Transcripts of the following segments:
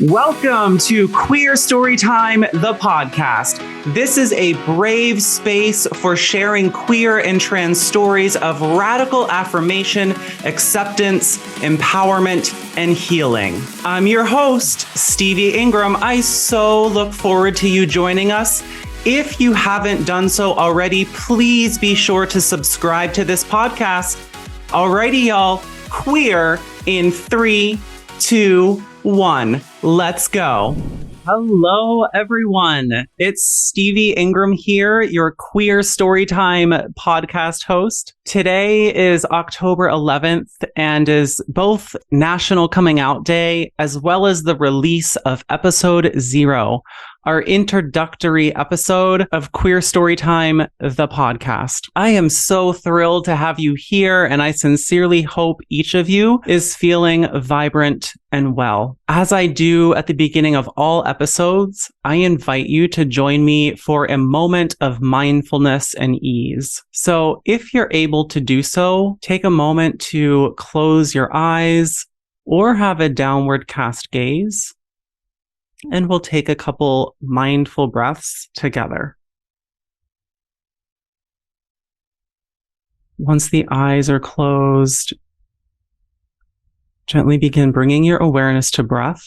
Welcome to Queer Storytime, the podcast. This is a brave space for sharing queer and trans stories of radical affirmation, acceptance, empowerment, and healing. I'm your host, Stevie Ingram. I so look forward to you joining us. If you haven't done so already, please be sure to subscribe to this podcast. Alrighty, y'all, queer in 3, 2, 1. Let's go. Hello, everyone. It's Stevie Ingram here, your Queer Storytime podcast host. Today is October 11th and is both National Coming Out Day as well as the release of episode 0, our introductory episode of Queer Storytime, the podcast. I am so thrilled to have you here, and I sincerely hope each of you is feeling vibrant and well. As I do at the beginning of all episodes, I invite you to join me for a moment of mindfulness and ease. So if you're able to do so, take a moment to close your eyes or have a downward cast gaze. And we'll take a couple mindful breaths together. Once the eyes are closed, gently begin bringing your awareness to breath,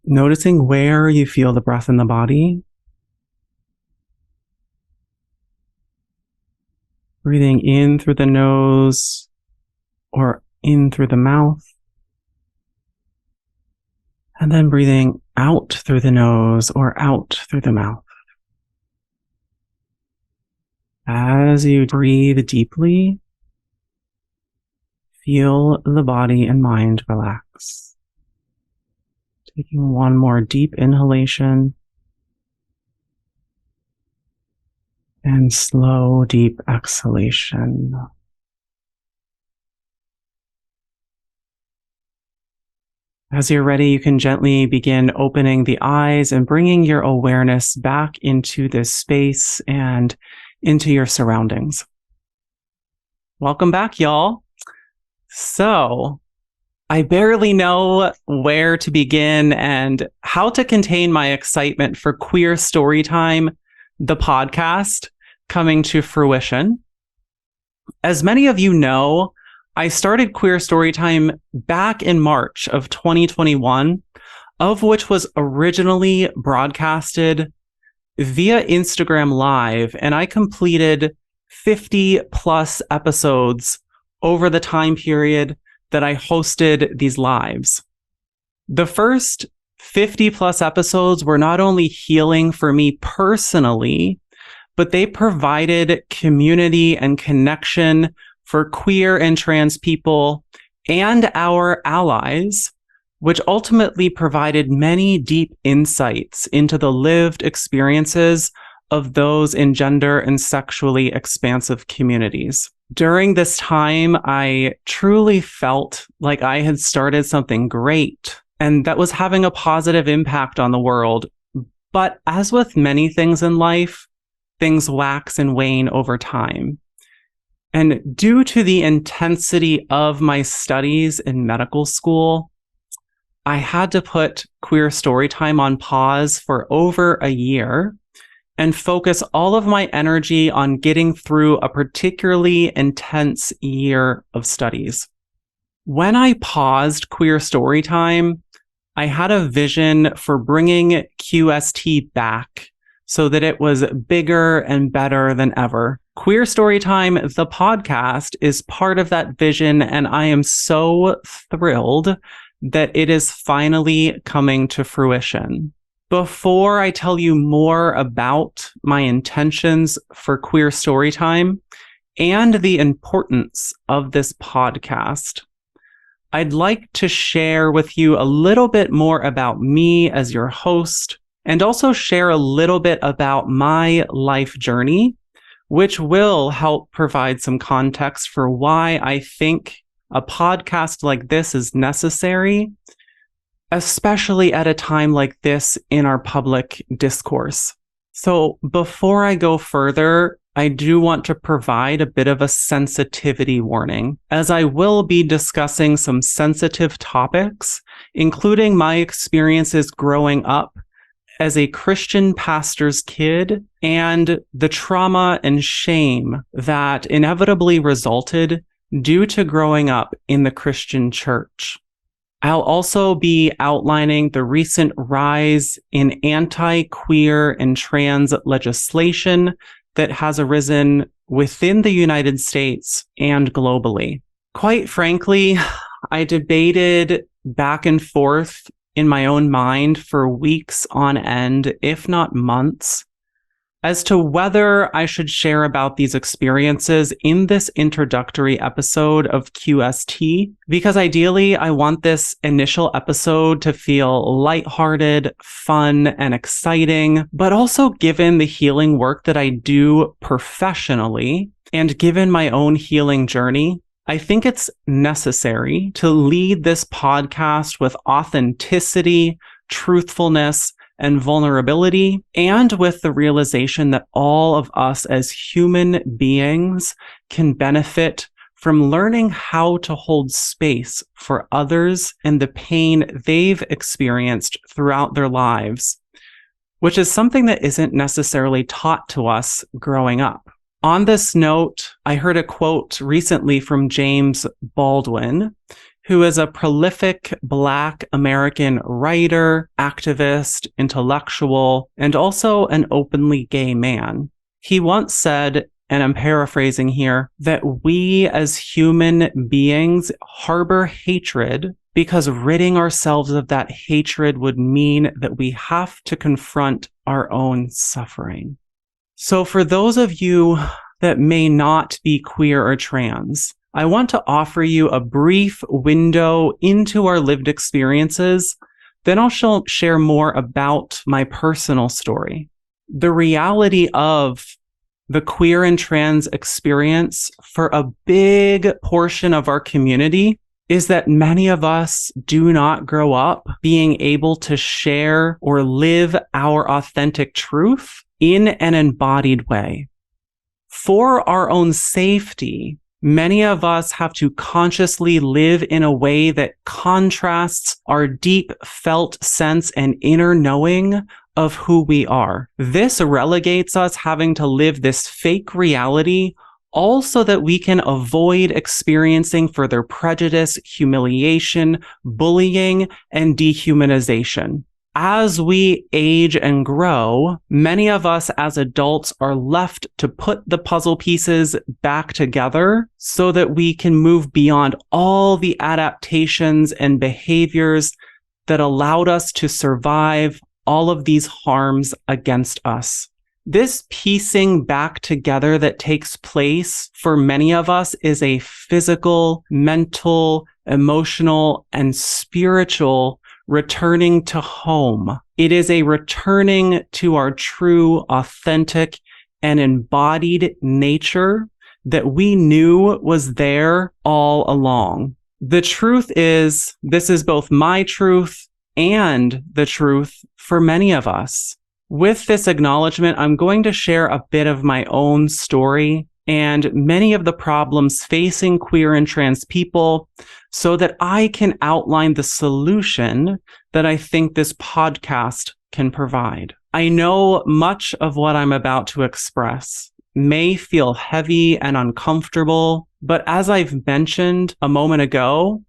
noticing where you feel the breath in the body, breathing in through the nose or in through the mouth. And then breathing out through the nose or out through the mouth. As you breathe deeply, feel the body and mind relax. Taking one more deep inhalation and slow, deep exhalation. As you're ready, you can gently begin opening the eyes and bringing your awareness back into this space and into your surroundings. Welcome back, y'all. So, I barely know where to begin and how to contain my excitement for Queer Storytime, the podcast, coming to fruition. As many of you know, I started Queer Storytime back in March of 2021, of which was originally broadcasted via Instagram Live, and I completed 50 plus episodes over the time period that I hosted these lives. The first 50 plus episodes were not only healing for me personally, but they provided community and connection for queer and trans people and our allies, which ultimately provided many deep insights into the lived experiences of those in gender and sexually expansive communities. During this time, I truly felt like I had started something great and that was having a positive impact on the world. But as with many things in life, things wax and wane over time. And due to the intensity of my studies in medical school, I had to put Queer Storytime on pause for over a year and focus all of my energy on getting through a particularly intense year of studies. When I paused Queer Storytime, I had a vision for bringing QST back so that it was bigger and better than ever. Queer Storytime, the podcast, is part of that vision, and I am so thrilled that it is finally coming to fruition. Before I tell you more about my intentions for Queer Storytime and the importance of this podcast, I'd like to share with you a little bit more about me as your host, and also share a little bit about my life journey, which will help provide some context for why I think a podcast like this is necessary, especially at a time like this in our public discourse. So before I go further, I do want to provide a bit of a sensitivity warning, as I will be discussing some sensitive topics, including my experiences growing up as a Christian pastor's kid and the trauma and shame that inevitably resulted due to growing up in the Christian church. I'll also be outlining the recent rise in anti-queer and trans legislation that has arisen within the United States and globally. Quite frankly, I debated back and forth in my own mind for weeks on end, if not months, as to whether I should share about these experiences in this introductory episode of QST, because ideally I want this initial episode to feel lighthearted, fun, and exciting, but also given the healing work that I do professionally and given my own healing journey, I think it's necessary to lead this podcast with authenticity, truthfulness, and vulnerability, and with the realization that all of us as human beings can benefit from learning how to hold space for others and the pain they've experienced throughout their lives, which is something that isn't necessarily taught to us growing up. On this note, I heard a quote recently from James Baldwin, who is a prolific Black American writer, activist, intellectual, and also an openly gay man. He once said, and I'm paraphrasing here, that we as human beings harbor hatred because ridding ourselves of that hatred would mean that we have to confront our own suffering. So for those of you that may not be queer or trans, I want to offer you a brief window into our lived experiences. Then I'll share more about my personal story. The reality of the queer and trans experience for a big portion of our community is that many of us do not grow up being able to share or live our authentic truth in an embodied way. For our own safety, many of us have to consciously live in a way that contrasts our deep felt sense and inner knowing of who we are. This relegates us having to live this fake reality all so that we can avoid experiencing further prejudice, humiliation, bullying, and dehumanization. As we age and grow, many of us as adults are left to put the puzzle pieces back together so that we can move beyond all the adaptations and behaviors that allowed us to survive all of these harms against us. This piecing back together that takes place for many of us is a physical, mental, emotional, and spiritual returning to home. It is a returning to our true, authentic, and embodied nature that we knew was there all along. The truth is, this is both my truth and the truth for many of us. With this acknowledgement, I'm going to share a bit of my own story and many of the problems facing queer and trans people so that I can outline the solution that I think this podcast can provide. I know much of what I'm about to express may feel heavy and uncomfortable, but as I've mentioned a moment ago,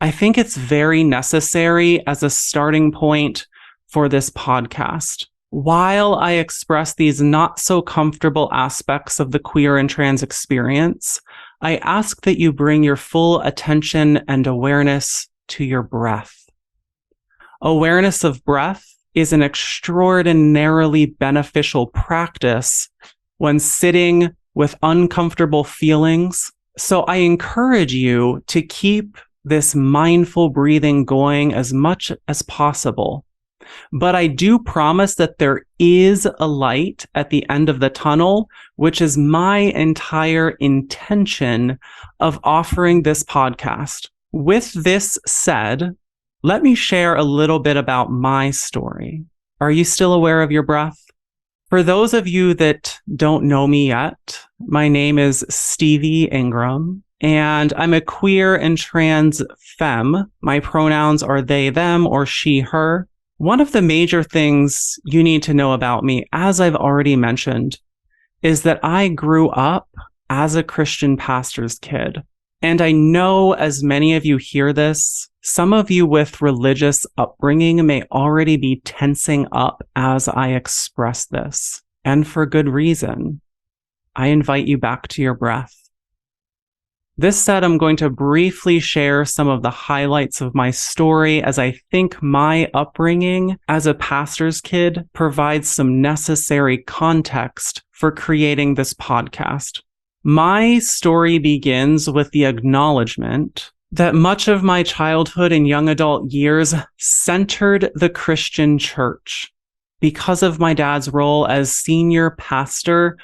I think it's very necessary as a starting point for this podcast. While I express these not so comfortable aspects of the queer and trans experience, I ask that you bring your full attention and awareness to your breath. Awareness of breath is an extraordinarily beneficial practice when sitting with uncomfortable feelings. So I encourage you to keep this mindful breathing going as much as possible. But I do promise that there is a light at the end of the tunnel, which is my entire intention of offering this podcast. With this said, let me share a little bit about my story. Are you still aware of your breath? For those of you that don't know me yet, my name is Stevie Ingram, and I'm a queer and trans femme. My pronouns are they, them, or she, her. One of the major things you need to know about me, as I've already mentioned, is that I grew up as a Christian pastor's kid. And I know as many of you hear this, some of you with religious upbringing may already be tensing up as I express this. And for good reason. I invite you back to your breath. This said, I'm going to briefly share some of the highlights of my story, as I think my upbringing as a pastor's kid provides some necessary context for creating this podcast. My story begins with the acknowledgement that much of my childhood and young adult years centered the Christian church because of my dad's role as senior pastor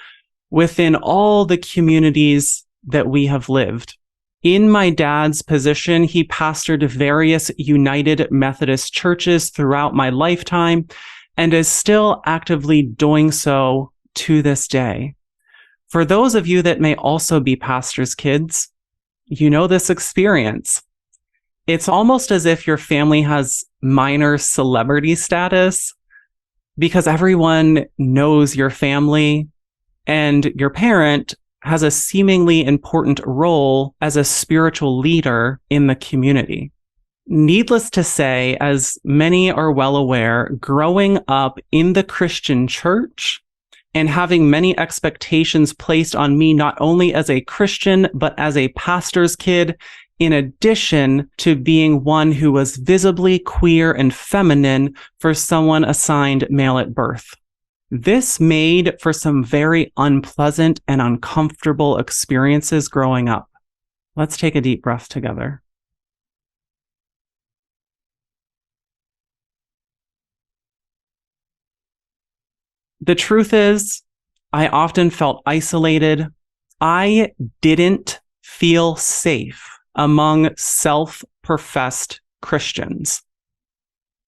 within all the communities that we have lived. In my dad's position, he pastored various United Methodist churches throughout my lifetime and is still actively doing so to this day. For those of you that may also be pastors' kids, you know this experience. It's almost as if your family has minor celebrity status because everyone knows your family and your parent has a seemingly important role as a spiritual leader in the community. Needless to say, as many are well aware, growing up in the Christian church and having many expectations placed on me, not only as a Christian, but as a pastor's kid, in addition to being one who was visibly queer and feminine for someone assigned male at birth. This made for some very unpleasant and uncomfortable experiences growing up. Let's take a deep breath together. The truth is, I often felt isolated. I didn't feel safe among self-professed Christians.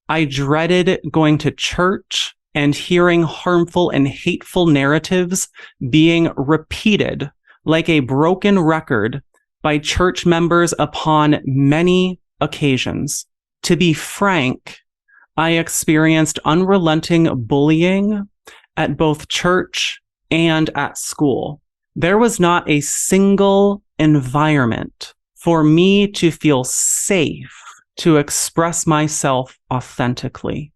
I dreaded going to church and hearing harmful and hateful narratives being repeated like a broken record by church members upon many occasions. To be frank, I experienced unrelenting bullying at both church and at school. There was not a single environment for me to feel safe to express myself authentically.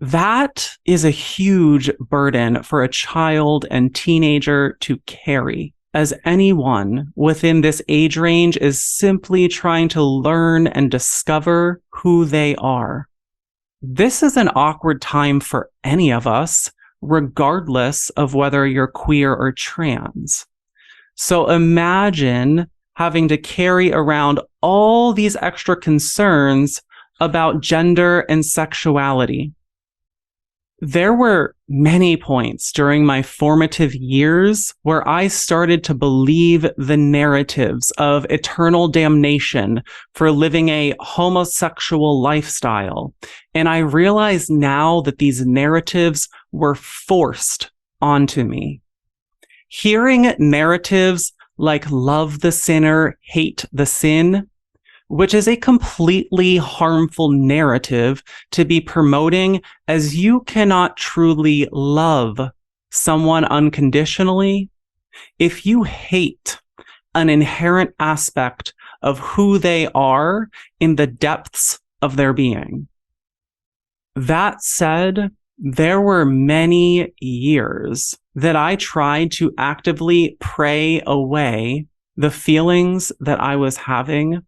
That is a huge burden for a child and teenager to carry, as anyone within this age range is simply trying to learn and discover who they are. This is an awkward time for any of us, regardless of whether you're queer or trans. So imagine having to carry around all these extra concerns about gender and sexuality. There were many points during my formative years where I started to believe the narratives of eternal damnation for living a homosexual lifestyle. And I realize now that these narratives were forced onto me. Hearing narratives like love the sinner, hate the sin, which is a completely harmful narrative to be promoting, as you cannot truly love someone unconditionally if you hate an inherent aspect of who they are in the depths of their being. That said, there were many years that I tried to actively pray away the feelings that I was having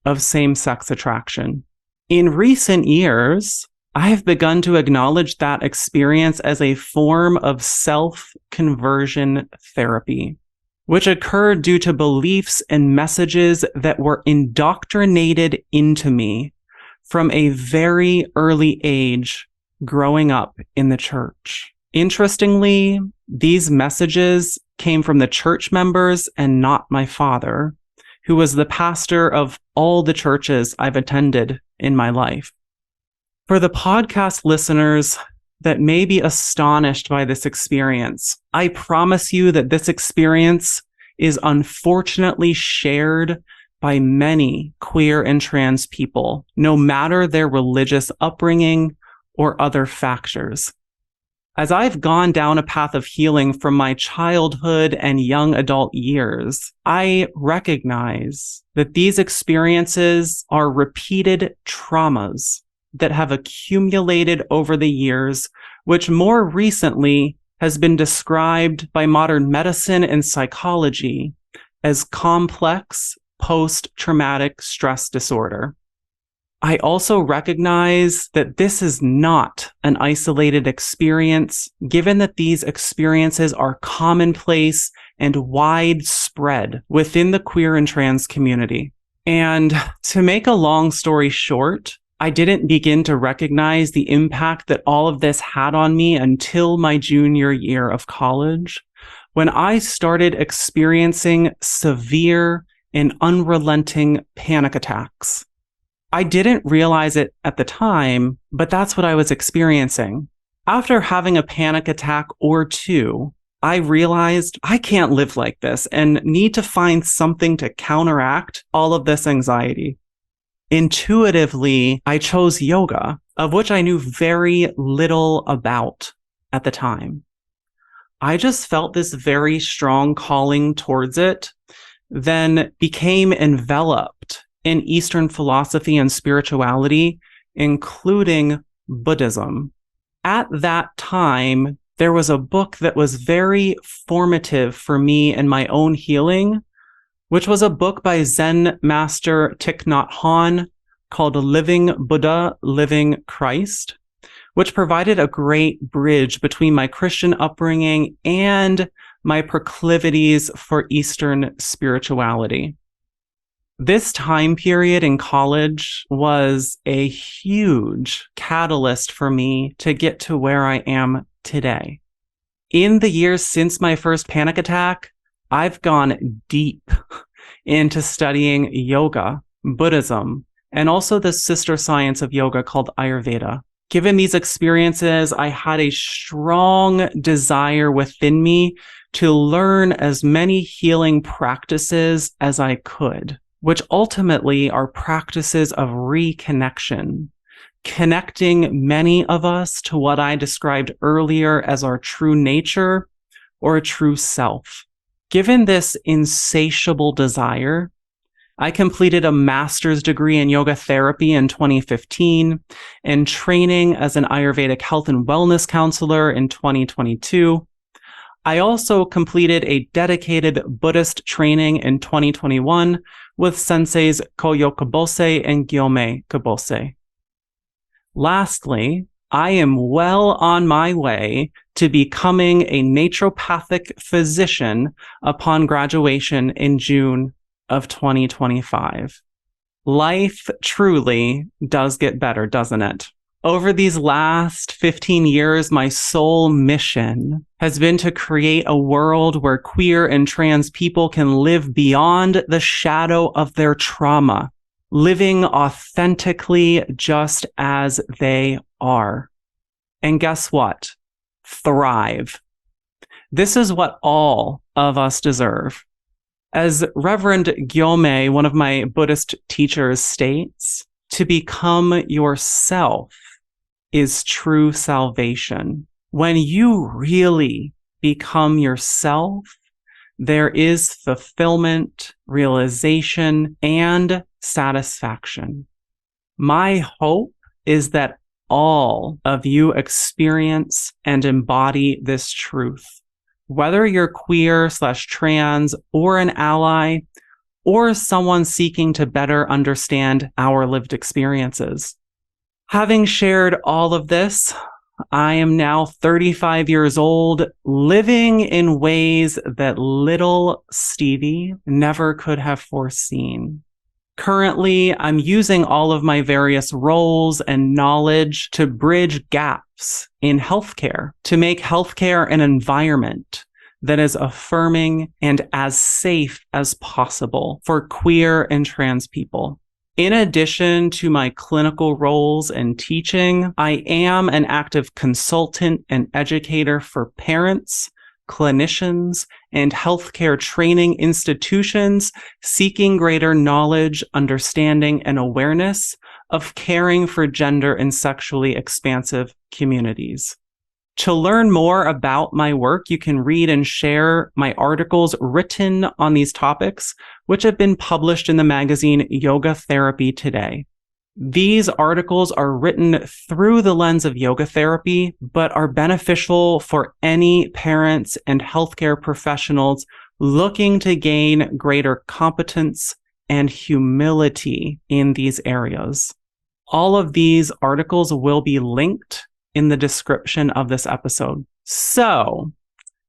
of same-sex attraction. In recent years, I have begun to acknowledge that experience as a form of self-conversion therapy, which occurred due to beliefs and messages that were indoctrinated into me from a very early age growing up in the church. Interestingly, these messages came from the church members and not my father, who was the pastor of all the churches I've attended in my life. For the podcast listeners, that may be astonished by this experience, I promise you that this experience is unfortunately shared by many queer and trans people, no matter their religious upbringing or other factors. As I've gone down a path of healing from my childhood and young adult years, I recognize that these experiences are repeated traumas that have accumulated over the years, which more recently has been described by modern medicine and psychology as complex post-traumatic stress disorder. I also recognize that this is not an isolated experience, given that these experiences are commonplace and widespread within the queer and trans community. And to make a long story short, I didn't begin to recognize the impact that all of this had on me until my junior year of college, when I started experiencing severe and unrelenting panic attacks. I didn't realize it at the time, but that's what I was experiencing. After having a panic attack or two, I realized I can't live like this and need to find something to counteract all of this anxiety. Intuitively, I chose yoga, of which I knew very little about at the time. I just felt this very strong calling towards it, then became enveloped in Eastern philosophy and spirituality, including Buddhism. At that time, there was a book that was very formative for me in my own healing, which was a book by Zen master Thich Nhat Hanh called Living Buddha, Living Christ, which provided a great bridge between my Christian upbringing and my proclivities for Eastern spirituality. This time period in college was a huge catalyst for me to get to where I am today. In the years since my first panic attack, I've gone deep into studying yoga, Buddhism, and also the sister science of yoga called Ayurveda. Given these experiences, I had a strong desire within me to learn as many healing practices as I could, which ultimately are practices of reconnection, connecting many of us to what I described earlier as our true nature or a true self. Given this insatiable desire, I completed a master's degree in yoga therapy in 2015 and training as an Ayurvedic health and wellness counselor in 2022. I also completed a dedicated Buddhist training in 2021 with senseis Koyo Kabose and Gyome Kabose. Lastly, I am well on my way to becoming a naturopathic physician upon graduation in June of 2025. Life truly does get better, doesn't it? Over these last 15 years, my sole mission has been to create a world where queer and trans people can live beyond the shadow of their trauma, living authentically just as they are. And guess what? Thrive. This is what all of us deserve. As Reverend Gyome, one of my Buddhist teachers, states, to become yourself is true salvation. When you really become yourself, there is fulfillment, realization, and satisfaction. My hope is that all of you experience and embody this truth. Whether you're queer/trans or an ally, or someone seeking to better understand our lived experiences. Having shared all of this, I am now 35 years old, living in ways that little Stevie never could have foreseen. Currently, I'm using all of my various roles and knowledge to bridge gaps in healthcare, to make healthcare an environment that is affirming and as safe as possible for queer and trans people. In addition to my clinical roles and teaching, I am an active consultant and educator for parents, clinicians, and healthcare training institutions seeking greater knowledge, understanding, and awareness of caring for gender and sexually expansive communities. To learn more about my work, you can read and share my articles written on these topics, which have been published in the magazine Yoga Therapy Today. These articles are written through the lens of yoga therapy, but are beneficial for any parents and healthcare professionals looking to gain greater competence and humility in these areas. All of these articles will be linked in the description of this episode. So,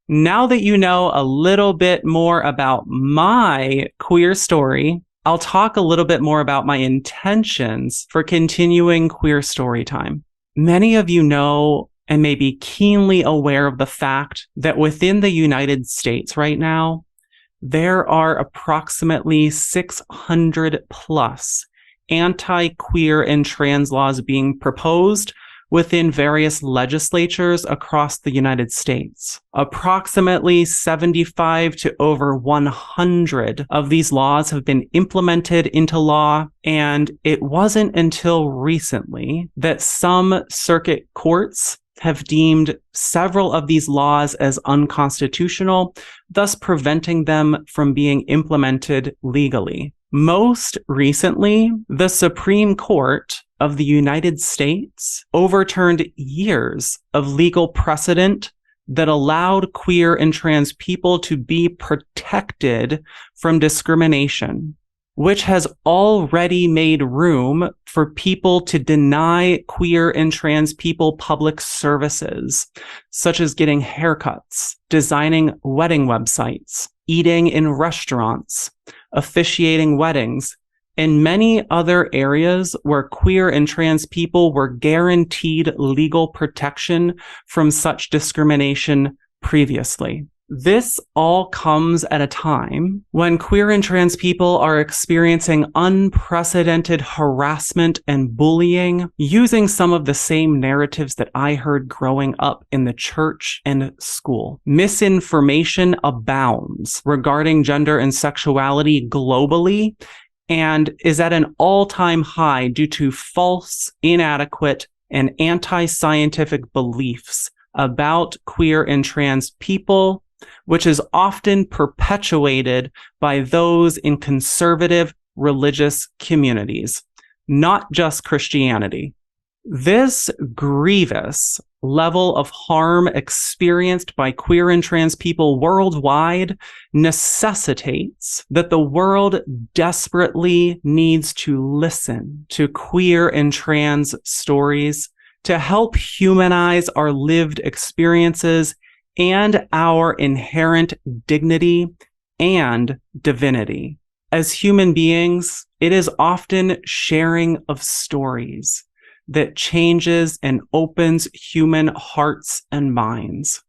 now that you know a little bit more about my queer story, I'll talk a little bit more about my intentions for continuing Queer Story Time. Many of you know and may be keenly aware of the fact that within the United States right now, there are approximately 600 plus anti-queer and trans laws being proposed within various legislatures across the United States. Approximately 75 to over 100 of these laws have been implemented into law, and it wasn't until recently that some circuit courts have deemed several of these laws as unconstitutional, thus preventing them from being implemented legally. Most recently, the Supreme Court of the United States overturned years of legal precedent that allowed queer and trans people to be protected from discrimination, which has already made room for people to deny queer and trans people public services, such as getting haircuts, designing wedding websites, eating in restaurants, officiating weddings, and many other areas where queer and trans people were guaranteed legal protection from such discrimination previously. This all comes at a time when queer and trans people are experiencing unprecedented harassment and bullying using some of the same narratives that I heard growing up in the church and school. Misinformation abounds regarding gender and sexuality globally and is at an all-time high due to false, inadequate, and anti-scientific beliefs about queer and trans people, which is often perpetuated by those in conservative religious communities, not just Christianity. This grievous level of harm experienced by queer and trans people worldwide necessitates that the world desperately needs to listen to queer and trans stories to help humanize our lived experiences and our inherent dignity and divinity. As human beings, it is often sharing of stories that changes and opens human hearts and minds.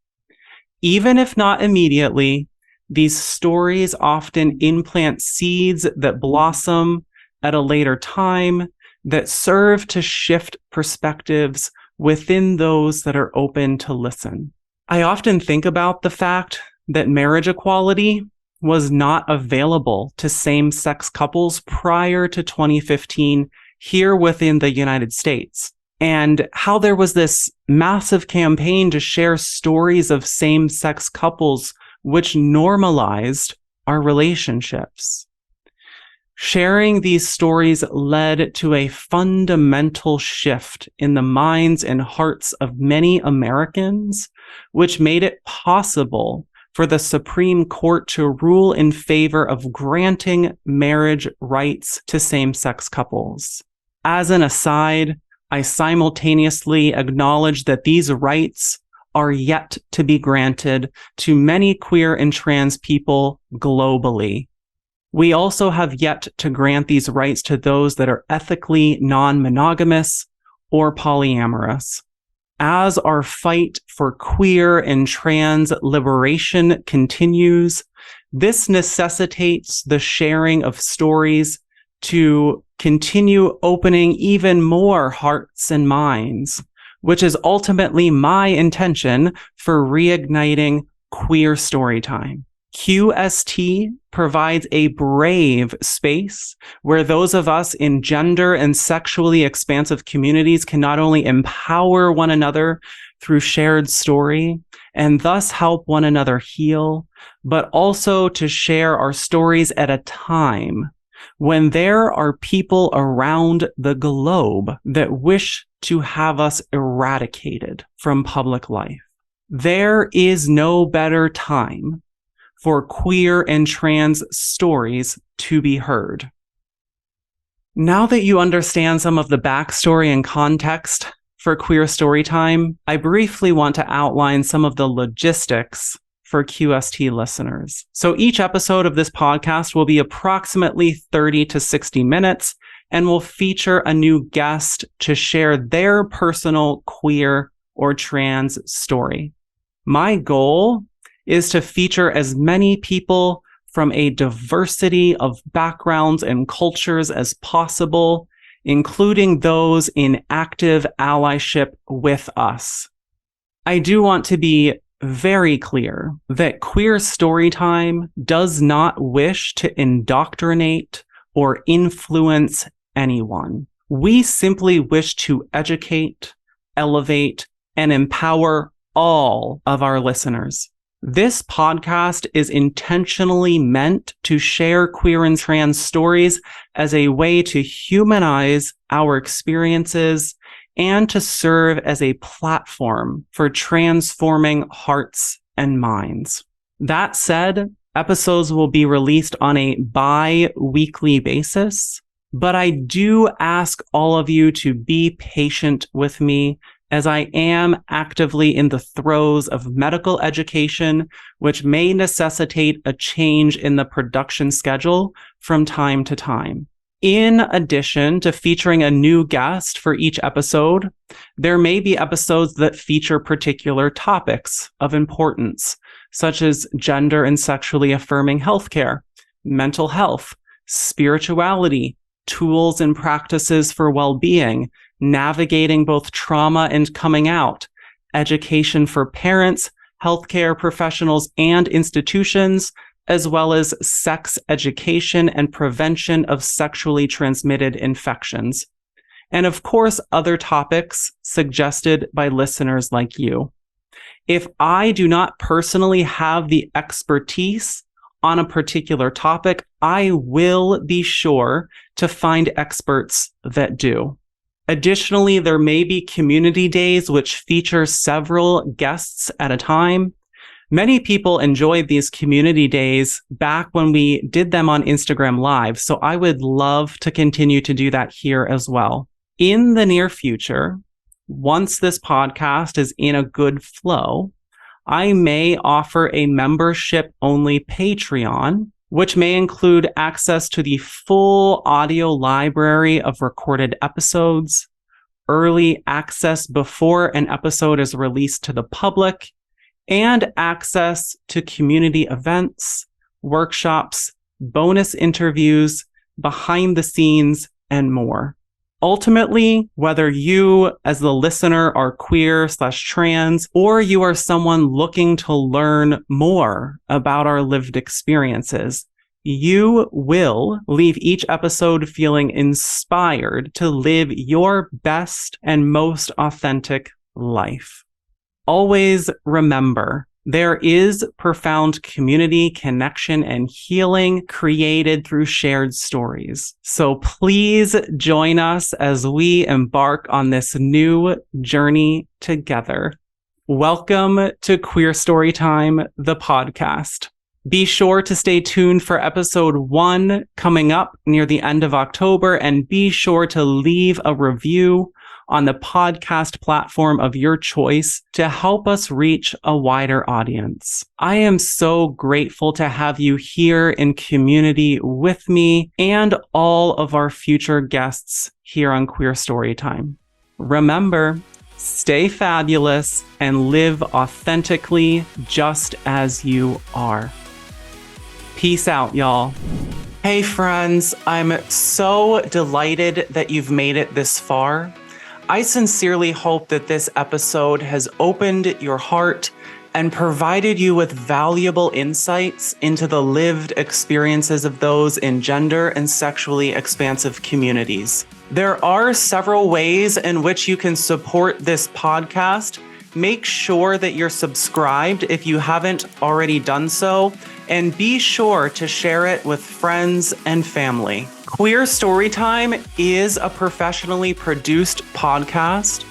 Even if not immediately, these stories often implant seeds that blossom at a later time that serve to shift perspectives within those that are open to listen. I often think about the fact that marriage equality was not available to same-sex couples prior to 2015 here within the United States, and how there was this massive campaign to share stories of same-sex couples which normalized our relationships. Sharing these stories led to a fundamental shift in the minds and hearts of many Americans, which made it possible for the Supreme Court to rule in favor of granting marriage rights to same-sex couples. As an aside, I simultaneously acknowledge that these rights are yet to be granted to many queer and trans people globally. We also have yet to grant these rights to those that are ethically non-monogamous or polyamorous. As our fight for queer and trans liberation continues, this necessitates the sharing of stories to continue opening even more hearts and minds, which is ultimately my intention for reigniting queer storytime. QST provides a brave space where those of us in gender and sexually expansive communities can not only empower one another through shared story and thus help one another heal, but also to share our stories at a time when there are people around the globe that wish to have us eradicated from public life. There is no better time for queer and trans stories to be heard. Now that you understand some of the backstory and context for queer storytime, I briefly want to outline some of the logistics for QST listeners. So each episode of this podcast will be approximately 30 to 60 minutes and will feature a new guest to share their personal queer or trans story. My goal is to feature as many people from a diversity of backgrounds and cultures as possible, including those in active allyship with us. I do want to be very clear that queer storytime does not wish to indoctrinate or influence anyone. We simply wish to educate, elevate, and empower all of our listeners. This podcast is intentionally meant to share queer and trans stories as a way to humanize our experiences and to serve as a platform for transforming hearts and minds. That said, episodes will be released on a bi-weekly basis, but I do ask all of you to be patient with me as I am actively in the throes of medical education, which may necessitate a change in the production schedule from time to time. In addition to featuring a new guest for each episode, there may be episodes that feature particular topics of importance, such as gender and sexually affirming healthcare, mental health, spirituality, tools and practices for well-being, navigating both trauma and coming out, education for parents, healthcare professionals, and institutions, as well as sex education and prevention of sexually transmitted infections. And of course, other topics suggested by listeners like you. If I do not personally have the expertise on a particular topic, I will be sure to find experts that do. Additionally, there may be community days which feature several guests at a time. Many people enjoyed these community days back when we did them on Instagram Live, so I would love to continue to do that here as well. In the near future, once this podcast is in a good flow, I may offer a membership-only Patreon, which may include access to the full audio library of recorded episodes, early access before an episode is released to the public, and access to community events, workshops, bonus interviews, behind the scenes, and more. Ultimately, whether you as the listener are queer/trans, or you are someone looking to learn more about our lived experiences, you will leave each episode feeling inspired to live your best and most authentic life. Always remember, there is profound community, connection, and healing created through shared stories. So please join us as we embark on this new journey together. Welcome to Queer Storytime, the podcast. Be sure to stay tuned for episode 1 coming up near the end of October, and be sure to leave a review on the podcast platform of your choice to help us reach a wider audience. I am so grateful to have you here in community with me and all of our future guests here on Queer Storytime. Remember, stay fabulous and live authentically just as you are. Peace out, y'all. Hey friends, I'm so delighted that you've made it this far. I sincerely hope that this episode has opened your heart and provided you with valuable insights into the lived experiences of those in gender and sexually expansive communities. There are several ways in which you can support this podcast. Make sure that you're subscribed if you haven't already done so, and be sure to share it with friends and family. Queer Storytime is a professionally produced podcast,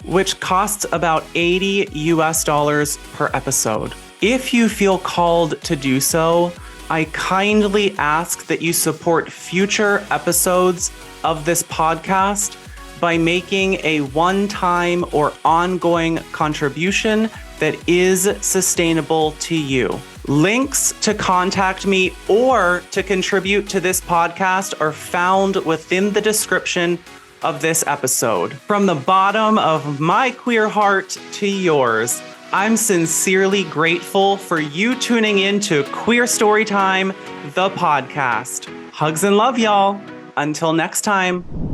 which costs about $80 per episode. If you feel called to do so, I kindly ask that you support future episodes of this podcast by making a one-time or ongoing contribution that is sustainable to you. Links to contact me or to contribute to this podcast are found within the description of this episode. From the bottom of my queer heart to yours, I'm sincerely grateful for you tuning in to Queer Storytime, the podcast. Hugs and love, y'all. Until next time.